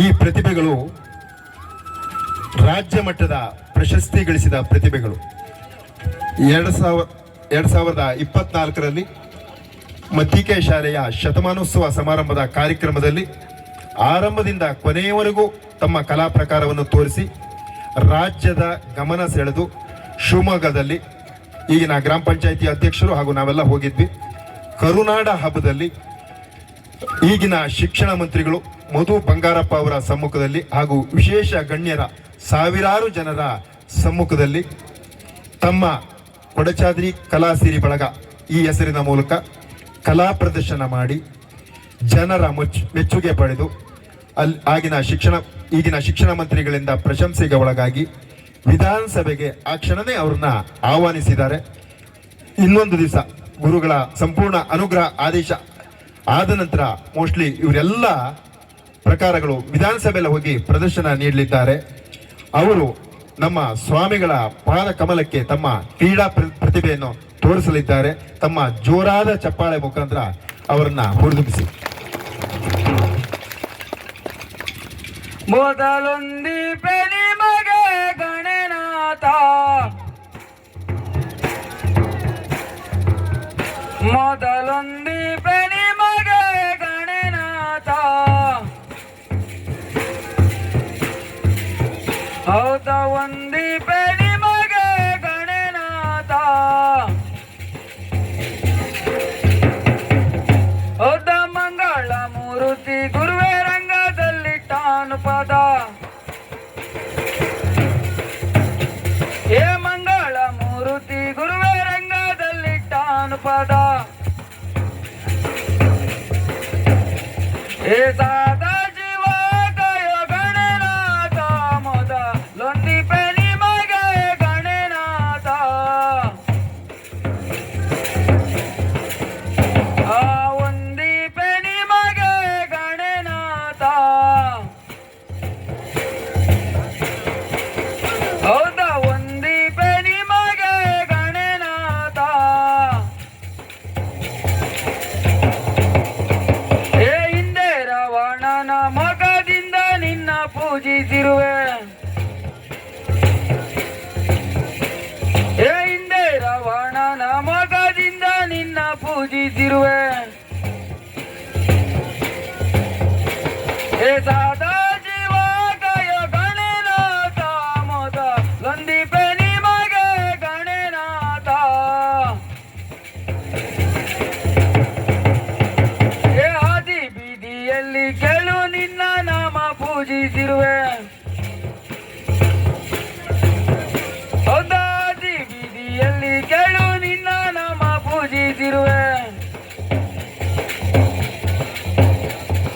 ಈ ಪ್ರತಿಭೆಗಳು ರಾಜ್ಯ ಮಟ್ಟದ ಪ್ರಶಸ್ತಿ ಗಳಿಸಿದ ಪ್ರತಿಭೆಗಳು. 2024ರಲ್ಲಿ ಮತ್ತಿಕೆ ಶಾಲೆಯ ಶತಮಾನೋತ್ಸವ ಸಮಾರಂಭದ ಕಾರ್ಯಕ್ರಮದಲ್ಲಿ ಆರಂಭದಿಂದ ಕೊನೆಯವರೆಗೂ ತಮ್ಮ ಕಲಾ ಪ್ರಕಾರವನ್ನು ತೋರಿಸಿ ರಾಜ್ಯದ ಗಮನ ಸೆಳೆದು ಶಿವಮೊಗ್ಗದಲ್ಲಿ ಈಗಿನ ಗ್ರಾಮ ಪಂಚಾಯಿತಿ ಅಧ್ಯಕ್ಷರು ಹಾಗೂ ನಾವೆಲ್ಲ ಹೋಗಿದ್ವಿ. ಕರುನಾಡ ಹಬ್ಬದಲ್ಲಿ ಈಗಿನ ಶಿಕ್ಷಣ ಮಂತ್ರಿಗಳು ಮಧು ಬಂಗಾರಪ್ಪ ಅವರ ಸಮ್ಮುಖದಲ್ಲಿ ಹಾಗೂ ವಿಶೇಷ ಗಣ್ಯರ ಸಾವಿರಾರು ಜನರ ಸಮ್ಮುಖದಲ್ಲಿ ತಮ್ಮ ಕೊಡಚಾದ್ರಿ ಕಲಾ ಸಿರಿ ಬಳಗ ಈ ಹೆಸರಿನ ಮೂಲಕ ಕಲಾ ಪ್ರದರ್ಶನ ಮಾಡಿ ಜನರ ಮೆಚ್ಚುಗೆ ಪಡೆದು ಈಗಿನ ಶಿಕ್ಷಣ ಮಂತ್ರಿಗಳಿಂದ ಪ್ರಶಂಸೆಗೆ ಒಳಗಾಗಿ ವಿಧಾನಸಭೆಗೆ ಆ ಕ್ಷಣನೇ ಅವ್ರನ್ನ ಆಹ್ವಾನಿಸಿದ್ದಾರೆ. ಇನ್ನೊಂದು ದಿವಸ ಗುರುಗಳ ಸಂಪೂರ್ಣ ಅನುಗ್ರಹ ಆದೇಶ ಆದ ನಂತರ ಮೋಸ್ಟ್ಲಿ ಇವರೆಲ್ಲ ಪ್ರಕಾರಗಳು ವಿಧಾನಸಭೆಯಲ್ಲಿ ಹೋಗಿ ಪ್ರದರ್ಶನ ನೀಡಲಿದ್ದಾರೆ. ಅವರು ನಮ್ಮ ಸ್ವಾಮಿಗಳ ಪಾದ ಕಮಲಕ್ಕೆ ತಮ್ಮ ಕ್ರೀಡಾ ಪ್ರತಿಭೆಯನ್ನು ತೋರಿಸಲಿದ್ದಾರೆ. ತಮ್ಮ ಜೋರಾದ ಚಪ್ಪಾಳೆ ಮುಖಾಂತರ ಅವರನ್ನ ಹುರಿದುಂಬಿಸಿ. ಮೊದಲೊಂದೀಪೆ ನಿಮಗೆ ಗಣನಾಥ, ಮೊದಲೊಂದೀಪೆ ನಿಮಗೆ ಗಣನಾಥ, ಹೌದ ಒಂದೀಪೆ ನಿಮಗೆ ಗಣನಾಥ, ಹೌದ ಮಂಗಳ ಮೂರುತಿ ಗುರುವೇ ರಂಗದಲ್ಲಿಟ್ಟಾನು ಪದ, ಏ ಮಂಗಳ ಮೂರುತಿ ಗುರುವೇ ರಂಗದಲ್ಲಿಟ್ಟಾನು ಪದ, ಏ ಸಾದಾ ಜೀವ ಗಯ ಗಣನಾಥ, ಮೊದಲೊಂದೀಪೆ ನಿಮಗೆ ಗಣನಾಥ, ಆ ಒಂದೀಪೆ ನಿಮಗೆ ಗಣನಾಥ, ಹೌದ ಒಂದೀಪೆ ನಿಮಗೆ ಗಣನಾಥ, ಏ ಹಿಂದೆ ರಾವಣನ ಮಗದಿಂದ ನಿನ್ನ ಪೂಜಿಸಿರುವೆ, ಏ ಹಿಂದೆ ರಾವಣನ ಮಗದಿಂದ ನಿನ್ನ ಪೂಜಿಸಿರುವೆ, ಏ ಸಾದಾ ಜೀವ ಗಯ ಗಣನಾಥ, ಮೊದಲೊಂದೀಪೆ ನಿಮಗೆ ಗಣನಾಥ, ಏ ಹಾದಿ ಬೀದಿಯಲ್ಲಿ ಕೇಳು ನಿನ್ನ ನಾಮ ಪೂಜಿಸಿರುವೆ, ಹೌದಾದಿ ಬೀದಿಯಲ್ಲಿ ಕೇಳು ನಿನ್ನ ನಾಮ ಪೂಜಿಸಿರುವೆ,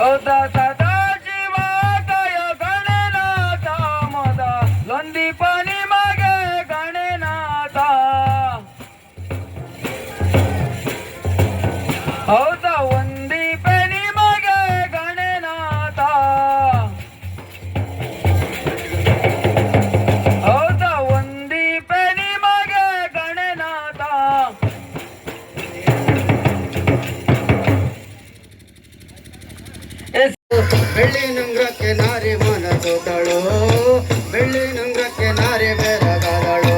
ಹೌದಾ ಸದಾ ಜೀವ ಗಯ ಗಣನಾಥ, ಮೊದಲೊಂದೀಪ ನಿಮಗೆ ಗಣನಾಥ, ಹೌದ ಒಂದೀಪೆ ನಿಮಗೆ ಗಣನಾಥ, ಹೌದ ಒಂದೀಪೆ ನಿಮಗೆ ಗಣನಾಥ. ಬೆಳ್ಳಿ ನಂಗ್ರಕ್ಕೆ ನಾರಿ ಮನಸೋದಳು, ಬೆಳ್ಳಿ ನಂಗ್ರಕ್ಕೆ ನಾರಿ ಬೆರಗಾದಳು,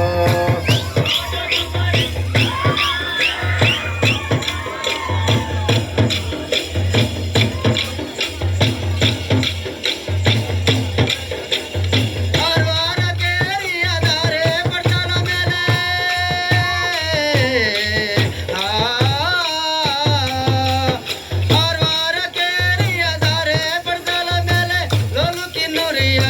ಆರ್ವಾರ ಕೇರಿಯದಾರೆ ಪಡ್ತಲ ಮೇಲೆ, ಆರ್ವಾರ ಕೇರಿಯದಾರೆ ಪಡ್ತಲ ಮೇಲೆ ಲೋಲು ಕಿನ್ನೂರಿಯ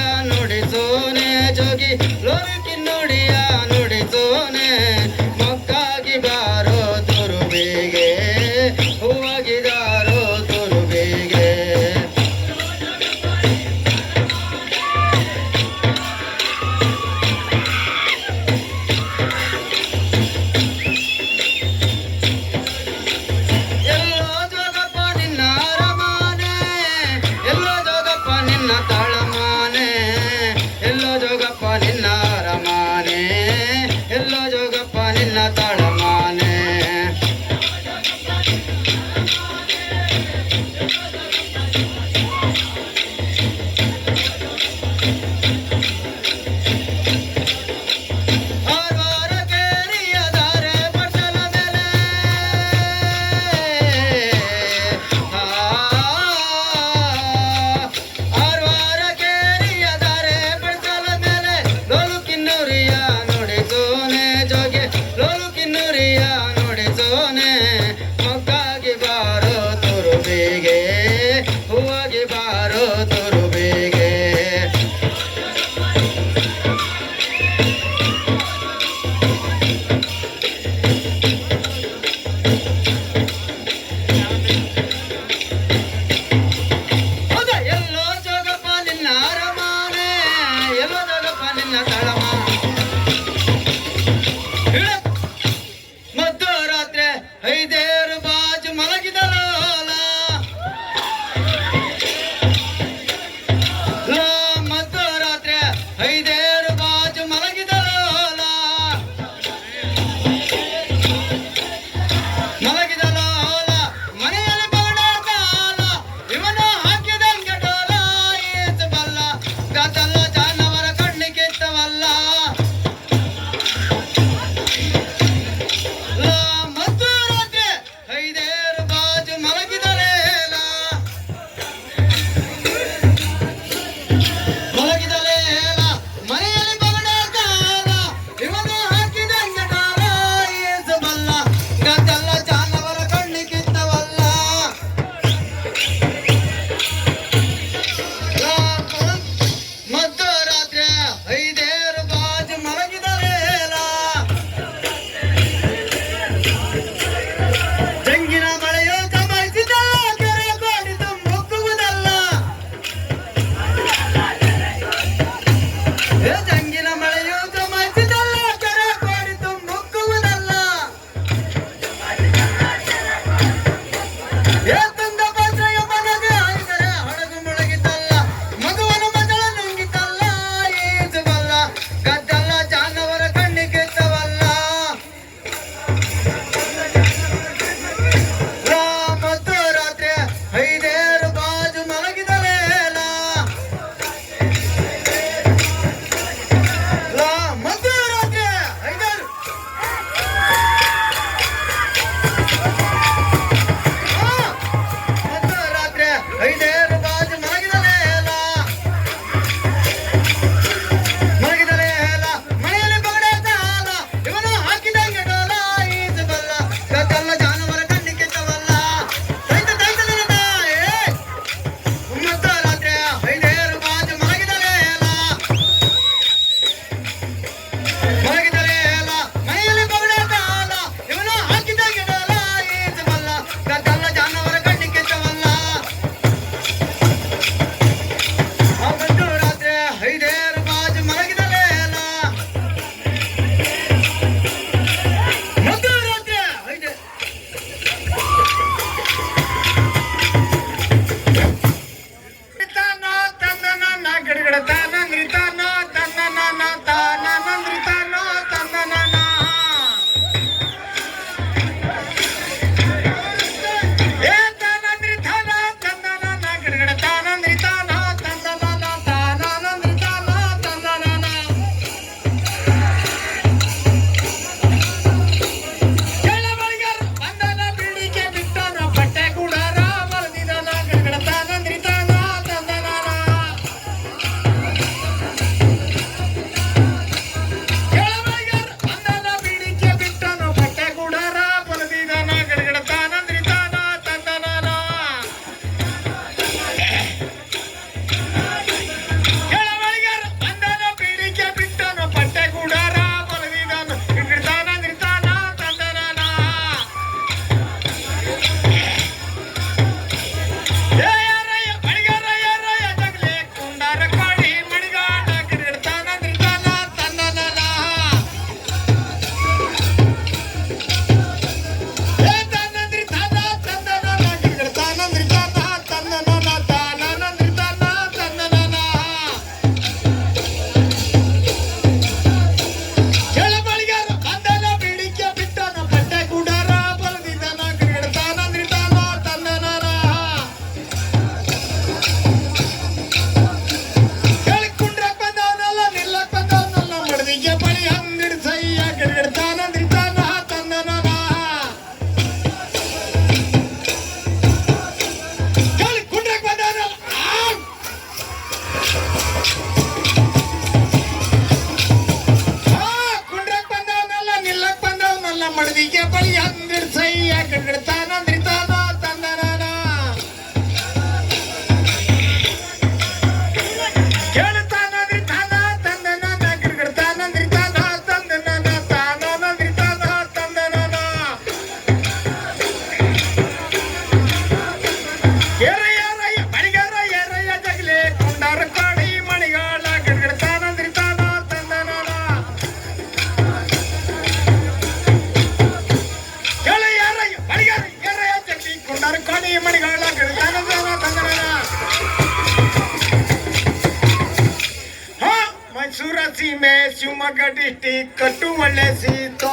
ಮೈಸೂರ ಸೀಮೆ ಶಿವಮೊಗ್ಗ ಡಿಸ್ಟಿಕ್ ಕಟ್ಟು ಒಳ್ಳೆ ಸೀತೋ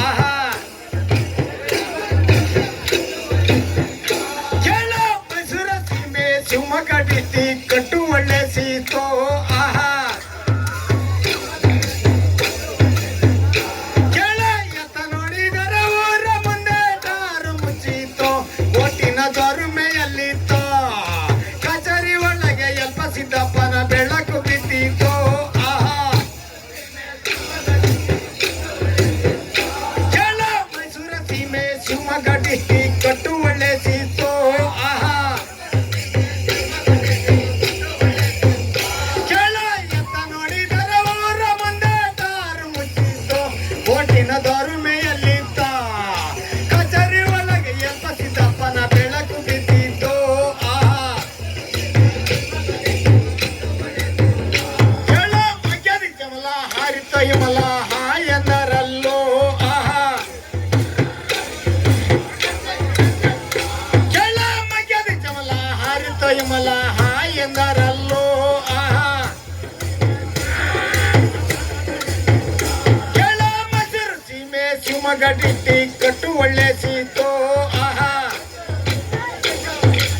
ಆಹಾ ಕೇಳೋ ಮೈಸೂರ ಸೀಮೆ ಶಿವಮೊಗ್ಗ ಡಿಸ್ಟಿಕ್ ಕಟ್ಟು ಒಳ್ಳೆ ಸೀತೋ ಆಹಾ ಕೇಳ ಎತ್ತ ನೋಡಿದರೆ ಊರ ಮುಂದೆ ದಾರು ಮುಚ್ಚಿತೋ ಓಟಿನ ದೊರುಮೆಯಲ್ಲಿತ್ತೋ ಕಚೇರಿ ಒಳಗೆ ಎಲ್ಪ ಸಿದ್ದಪ್ಪನ ಬೆಳಕು ಬಿದ್ದಿತೋ ಆಹಾ ಕೇಳ ಮೈಸೂರ ಸೀಮೆ ಶಿವಮೊಗ್ಗ ಡಿಸ್ಟಿಕ್ ಕಟ್ಟು ಒಳ್ಳೆ ಸೀತೋ ಆಹಾ ಕೇಳ ಎತ್ತ ನೋಡಿದರೆ ಊರ ಮುಂದೆ ದಾರು ಮುಚ್ಚಿತೋ ಓಟಿನ ದೊರುಮೆಯಲ್ಲಿತ್ತ ಕಚೇರಿ ಒಳಗೆ ಎಲ್ಪ ಸಿದ್ದಪ್ಪನ ಬೆಳಕು ಬಿದ್ದಿತೋ ಆಹಾ ಕೇಳ ಮಗ್ಯದಿ ಕಮಲ ಹಾರಿತ ಹಿಮಲ ಹಾಯಂದರಲ್ಲೋ ಆಹಾ ಕೇಳ ಮಗ್ಯದಿ ಕಮಲ ಹಾರಿತ ಹಿಮಲ ಹಾಯಂದರಲ್ಲೋ ಆಹಾ ಕೇಳ ಮೈಸೂರು ಸೀಮೆ ಶಿವಮೊಗ್ಗ ಡಿಸ್ಟಿಕ್ ಕಟ್ಟು ಒಳ್ಳೆ ಸೀತೋ ಆಹಾ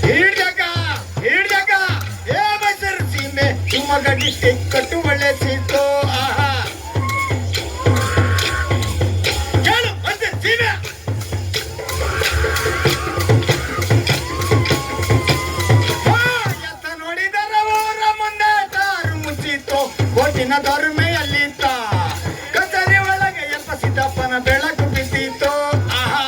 ಹಿಡ್ಜಗ ಏ ಮೈಸೂರು ಸೀಮೆ ಶಿವಮೊಗ್ಗ ಡಿಸ್ಟಿಕ್ ಕಟ್ಟು ಒಳ್ಳೆ ಸೀತೋ ಆಹಾ ಕೇಳು ಮೈಸೂರು ಸೀಮೆ ಎತ್ತ ನೋಡಿದರೆ ಊರ ಮುಂದೆ ದಾರು ಮುಚ್ಚಿತ್ತು ಓಟಿನ ದೊರುಮೆಯಲ್ಲಿತ್ತ ಕಚೇರಿ ಒಳಗೆ ಎಲ್ಪ ಸಿದ್ದಪ್ಪನ ಬೆಳಕು ಬಿದ್ದಿತ್ತು ಆಹಾ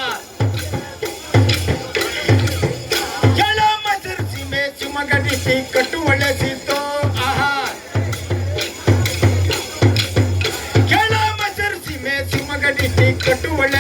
ಕೇಳ ಮೈಸೂರು ಸೀಮೆ ಶಿವಮೊಗ್ಗ ಡಿಸ್ಟಿಕ್ ಕಟ್ಟು ಒಳ್ಳೆ ಸೀತು ಆಹಾ ಕೇಳ ಮೈಸೂರು ಸೀಮೆ ಶಿವಮೊಗ್ಗ ಡಿಸ್ಟಿಕ್ ಕಟ್ಟು ಒಳ್ಳೆ